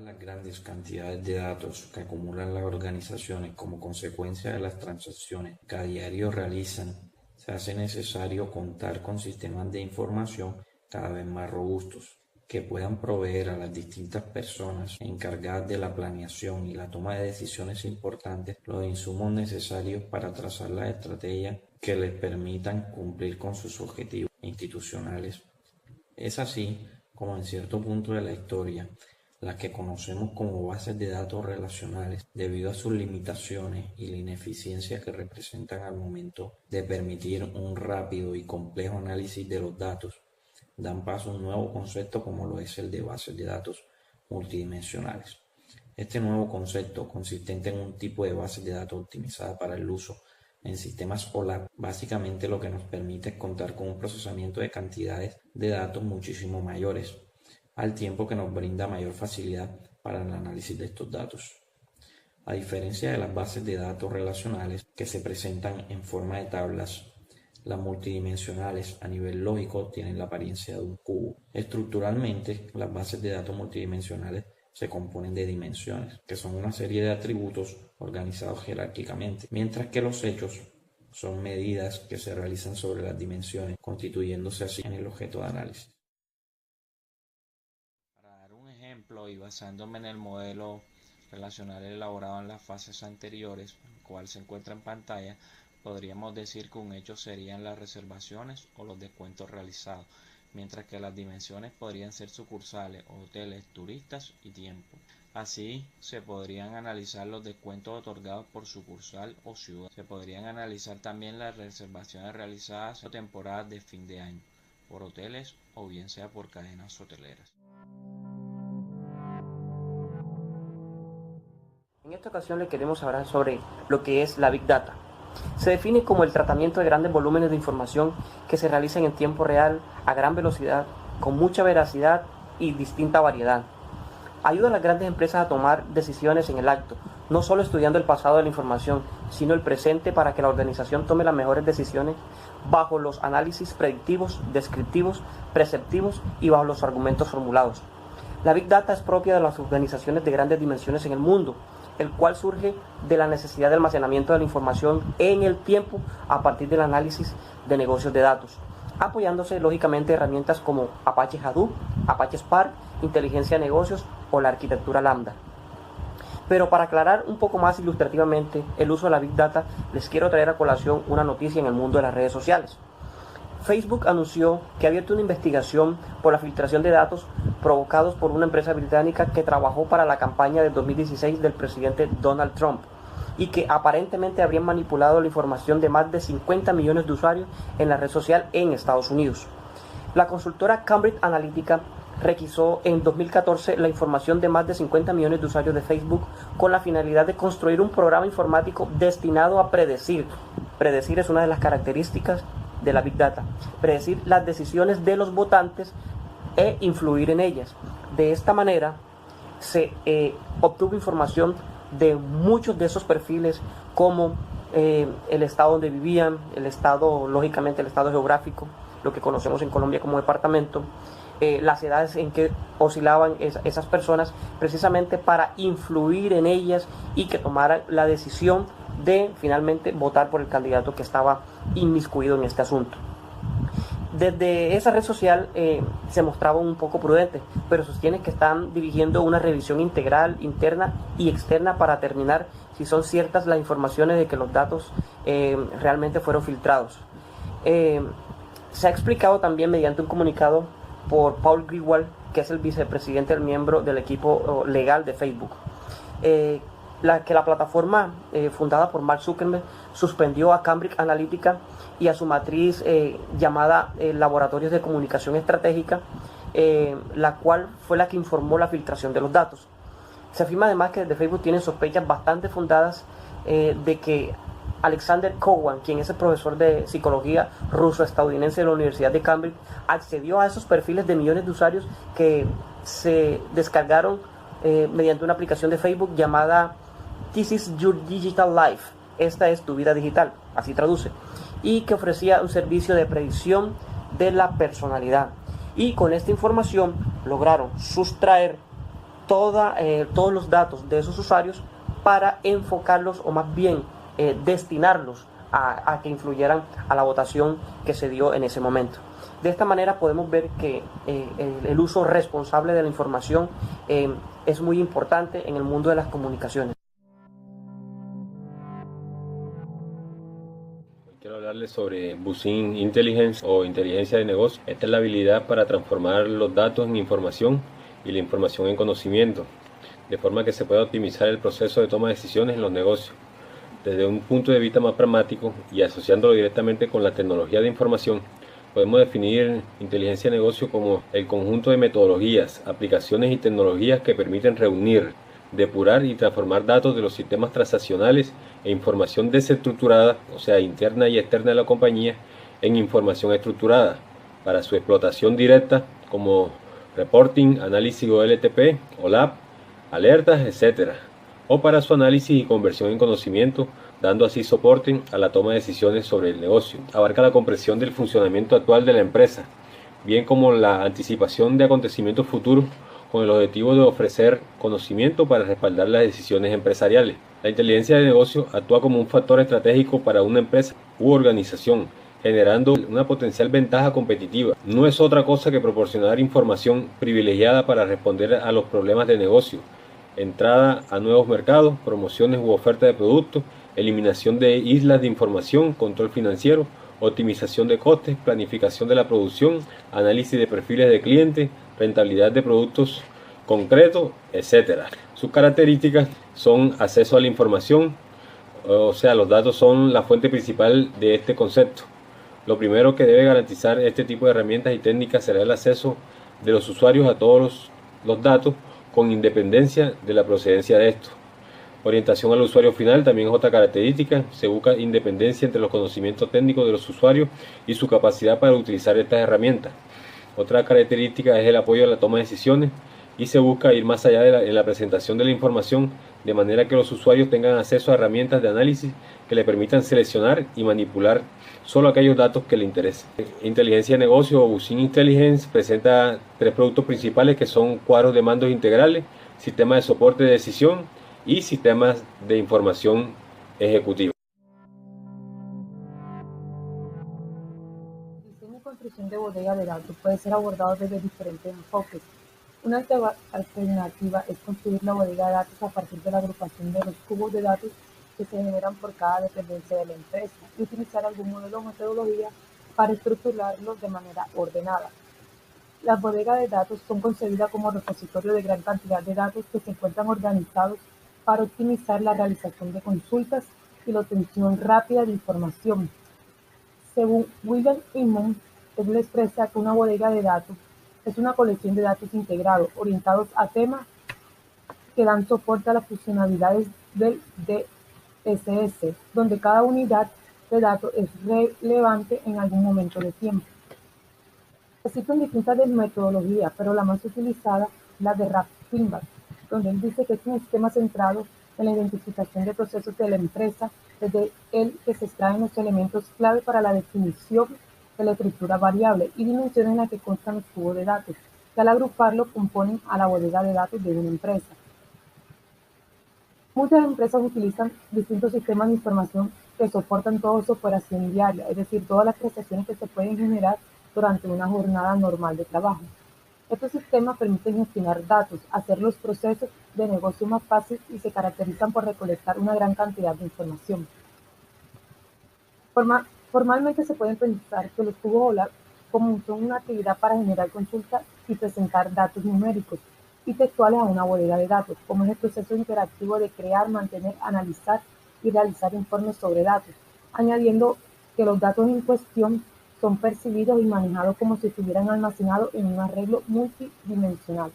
las grandes cantidades de datos que acumulan las organizaciones como consecuencia de las transacciones que a diario realizan, se hace necesario contar con sistemas de información cada vez más robustos, que puedan proveer a las distintas personas encargadas de la planeación y la toma de decisiones importantes los insumos necesarios para trazar las estrategias que les permitan cumplir con sus objetivos institucionales. Es así como en cierto punto de la historia, las que conocemos como bases de datos relacionales, debido a sus limitaciones y la ineficiencia que representan al momento de permitir un rápido y complejo análisis de los datos, dan paso a un nuevo concepto como lo es el de bases de datos multidimensionales. Este nuevo concepto, consistente en un tipo de base de datos optimizada para el uso en sistemas OLAP, básicamente lo que nos permite es contar con un procesamiento de cantidades de datos muchísimo mayores, al tiempo que nos brinda mayor facilidad para el análisis de estos datos. A diferencia de las bases de datos relacionales que se presentan en forma de tablas, las multidimensionales a nivel lógico tienen la apariencia de un cubo. Estructuralmente, las bases de datos multidimensionales se componen de dimensiones, que son una serie de atributos organizados jerárquicamente, mientras que los hechos son medidas que se realizan sobre las dimensiones, constituyéndose así en el objeto de análisis. Para dar un ejemplo y basándome en el modelo relacional elaborado en las fases anteriores, el cual se encuentra en pantalla, podríamos decir que un hecho serían las reservaciones o los descuentos realizados, mientras que las dimensiones podrían ser sucursales, hoteles, turistas y tiempo. Así, se podrían analizar los descuentos otorgados por sucursal o ciudad. Se podrían analizar también las reservaciones realizadas en temporadas de fin de año, por hoteles o bien sea por cadenas hoteleras. En esta ocasión le queremos hablar sobre lo que es la Big Data. Se define como el tratamiento de grandes volúmenes de información que se realizan en tiempo real, a gran velocidad, con mucha veracidad y distinta variedad. Ayuda a las grandes empresas a tomar decisiones en el acto, no solo estudiando el pasado de la información, sino el presente para que la organización tome las mejores decisiones bajo los análisis predictivos, descriptivos, preceptivos y bajo los argumentos formulados. La Big Data es propia de las organizaciones de grandes dimensiones en el mundo, el cual surge de la necesidad de almacenamiento de la información en el tiempo a partir del análisis de negocios de datos, apoyándose lógicamente de herramientas como Apache Hadoop, Apache Spark, inteligencia de negocios o la arquitectura Lambda. Pero para aclarar un poco más ilustrativamente el uso de la Big Data, les quiero traer a colación una noticia en el mundo de las redes sociales. Facebook anunció que ha abierto una investigación por la filtración de datos provocados por una empresa británica que trabajó para la campaña de 2016 del presidente Donald Trump y que aparentemente habrían manipulado la información de más de 50 millones de usuarios en la red social en Estados Unidos. La consultora Cambridge Analytica requisó en 2014 la información de más de 50 millones de usuarios de Facebook con la finalidad de construir un programa informático destinado a predecir. Predecir es una de las características de la Big Data, predecir las decisiones de los votantes e influir en ellas. De esta manera se obtuvo información de muchos de esos perfiles, como el estado donde vivían, el estado, lógicamente el estado geográfico, lo que conocemos en Colombia como departamento, las edades en que oscilaban esas personas, precisamente para influir en ellas y que tomaran la decisión de finalmente votar por el candidato que estaba inmiscuido en este asunto. Desde esa red social se mostraba un poco prudente, pero sostiene que están dirigiendo una revisión integral, interna y externa para determinar si son ciertas las informaciones de que los datos realmente fueron filtrados. Se ha explicado también mediante un comunicado por Paul Greenwald, que es el vicepresidente, el miembro del equipo legal de Facebook, que la plataforma fundada por Mark Zuckerberg suspendió a Cambridge Analytica y a su matriz llamada Laboratorios de Comunicación Estratégica, la cual fue la que informó la filtración de los datos. Se afirma además que desde Facebook tienen sospechas bastante fundadas de que Alexander Cowan, quien es el profesor de psicología ruso-estadounidense de la Universidad de Cambridge, accedió a esos perfiles de millones de usuarios que se descargaron mediante una aplicación de Facebook llamada This is Your Digital Life. Esta es tu vida digital, así traduce, y que ofrecía un servicio de predicción de la personalidad. Y con esta información lograron sustraer todos los datos de esos usuarios para enfocarlos o más bien destinarlos a que influyeran a la votación que se dio en ese momento. De esta manera podemos ver que el uso responsable de la información es muy importante en el mundo de las comunicaciones. Quiero hablarles sobre Business Intelligence o inteligencia de negocio. Esta es la habilidad para transformar los datos en información y la información en conocimiento, de forma que se pueda optimizar el proceso de toma de decisiones en los negocios. Desde un punto de vista más pragmático y asociándolo directamente con la tecnología de información, podemos definir inteligencia de negocio como el conjunto de metodologías, aplicaciones y tecnologías que permiten reunir, depurar y transformar datos de los sistemas transaccionales e información desestructurada, o sea, interna y externa de la compañía, en información estructurada, para su explotación directa como reporting, análisis OLTP, OLAP, alertas, etc., o para su análisis y conversión en conocimiento, dando así soporte a la toma de decisiones sobre el negocio. Abarca la comprensión del funcionamiento actual de la empresa, bien como la anticipación de acontecimientos futuros con el objetivo de ofrecer conocimiento para respaldar las decisiones empresariales. La inteligencia de negocio actúa como un factor estratégico para una empresa u organización, generando una potencial ventaja competitiva. No es otra cosa que proporcionar información privilegiada para responder a los problemas de negocio, entrada a nuevos mercados, promociones u oferta de productos, eliminación de islas de información, control financiero, optimización de costes, planificación de la producción, análisis de perfiles de clientes, rentabilidad de productos concretos, etc. Sus características son acceso a la información, o sea, los datos son la fuente principal de este concepto. Lo primero que debe garantizar este tipo de herramientas y técnicas será el acceso de los usuarios a todos los datos con independencia de la procedencia de estos. Orientación al usuario final también es otra característica. Se busca independencia entre los conocimientos técnicos de los usuarios y su capacidad para utilizar estas herramientas. Otra característica es el apoyo a la toma de decisiones y se busca ir más allá en la presentación de la información, de manera que los usuarios tengan acceso a herramientas de análisis que le permitan seleccionar y manipular solo aquellos datos que le interesen. Inteligencia de negocio o Business Intelligence presenta tres productos principales que son cuadros de mandos integrales, sistemas de soporte de decisión y sistemas de información ejecutiva. El diseño y construcción de bodega de datos puede ser abordado desde diferentes enfoques. Una alternativa es construir la bodega de datos a partir de la agrupación de los cubos de datos que se generan por cada dependencia de la empresa y utilizar algún modelo o metodología para estructurarlos de manera ordenada. Las bodegas de datos son concebidas como repositorio de gran cantidad de datos que se encuentran organizados para optimizar la realización de consultas y la obtención rápida de información. Según William Inman, él expresa que una bodega de datos es una colección de datos integrados, orientados a temas que dan soporte a las funcionalidades del DSS, donde cada unidad de datos es relevante en algún momento de tiempo. Existen distintas metodologías, pero la más utilizada es la de Ralph Kimball, donde él dice que es un sistema centrado en la identificación de procesos de la empresa, desde el que se extraen los elementos clave para la definición de la estructura variable y dimensión en la que constan los cubos de datos, que al agruparlo componen a la bodega de datos de una empresa. Muchas empresas utilizan distintos sistemas de información que soportan toda su operación diaria, es decir, todas las prestaciones que se pueden generar durante una jornada normal de trabajo. Estos sistemas permiten gestionar datos, hacer los procesos de negocio más fáciles y se caracterizan por recolectar una gran cantidad de información. Formalmente se puede pensar que los cubos OLAP son una actividad para generar consultas y presentar datos numéricos y textuales a una bodega de datos, como es el proceso interactivo de crear, mantener, analizar y realizar informes sobre datos, añadiendo que los datos en cuestión son percibidos y manejados como si estuvieran almacenados en un arreglo multidimensional.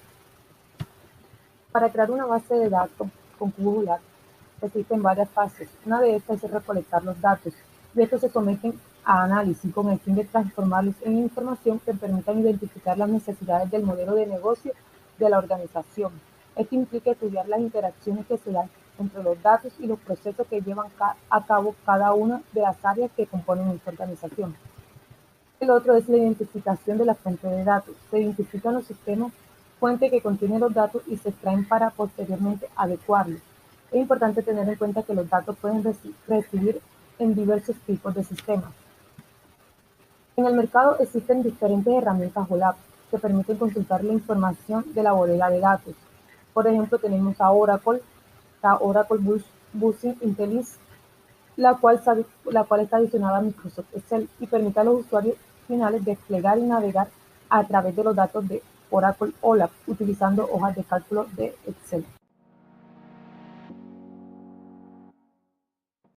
Para crear una base de datos con cubos OLAP existen varias fases. Una de estas es recolectar los datos, y estos se someten a análisis con el fin de transformarlos en información que permitan identificar las necesidades del modelo de negocio de la organización. Esto implica estudiar las interacciones que se dan entre los datos y los procesos que llevan a cabo cada una de las áreas que componen esta organización. El otro es la identificación de la fuente de datos. Se identifican los sistemas fuente que contiene los datos y se extraen para posteriormente adecuarlos. Es importante tener en cuenta que los datos pueden recibir en diversos tipos de sistemas. En el mercado existen diferentes herramientas o apps que permiten consultar la información de la bodega de datos. Por ejemplo, tenemos a Oracle, la Oracle Business Intelligence, la cual está adicionada a Microsoft Excel y permite a los usuarios finales desplegar y navegar a través de los datos de Oracle OLAP utilizando hojas de cálculo de Excel.